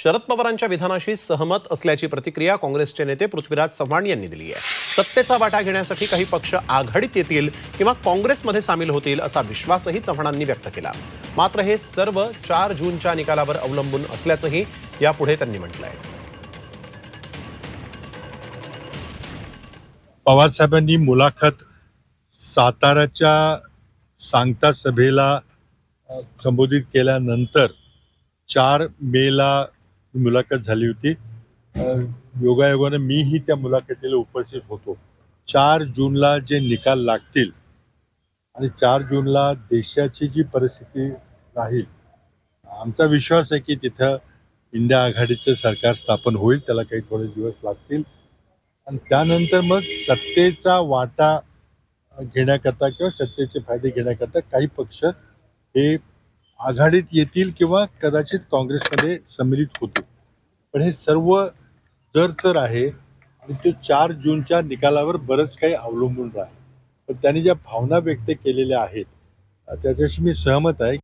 शरद पवारांच्या विधानाशी सहमत असल्याची प्रतिक्रिया काँग्रेसचे नेते पृथ्वीराज चव्हाण यांनी दिली आहे। सत्तेचा वाटा घेण्यासाठी काही पक्ष आघाडीत येतील किंवा काँग्रेसमध्ये सामील होतील असा विश्वासही चव्हाणांनी व्यक्त केला। मात्र हे सर्व 4 जूनच्या निकालावर अवलंबून असल्याचंही यापुढे त्यांनी म्हटलंय। पवारसाहेबांनी मुलाखत साताराच्या सांगता सभेला संबोधित केल्यानंतर 4 मेला मुलाखत झाली होती। योगायोगाने मीही त्या मुलाखतीला उपस्थित होतो। 4 जूनला जे निकाल लागतील आणि 4 जूनला देशाची जी परिस्थिती राहील, आमचा विश्वास आहे की तिथं इंडिया आघाडीचं सरकार स्थापन होईल। त्याला काही थोडे दिवस लागतील आणि त्यानंतर मग सत्तेचा वाटा घेण्याकरता किंवा सत्तेचे फायदे घेण्याकरता काही पक्ष हे आघाडीत येतील किंवा कदाचित काँग्रेसमध्ये सम्मिलित होतील। पण हे सर्व जर आहे आणि ते 4 जूनच्या निकालावर बरंच काही अवलंबून राहील। पण त्यांनी ज्या भावना व्यक्त केलेल्या आहेत त्याच्याशी मी सहमत आहे।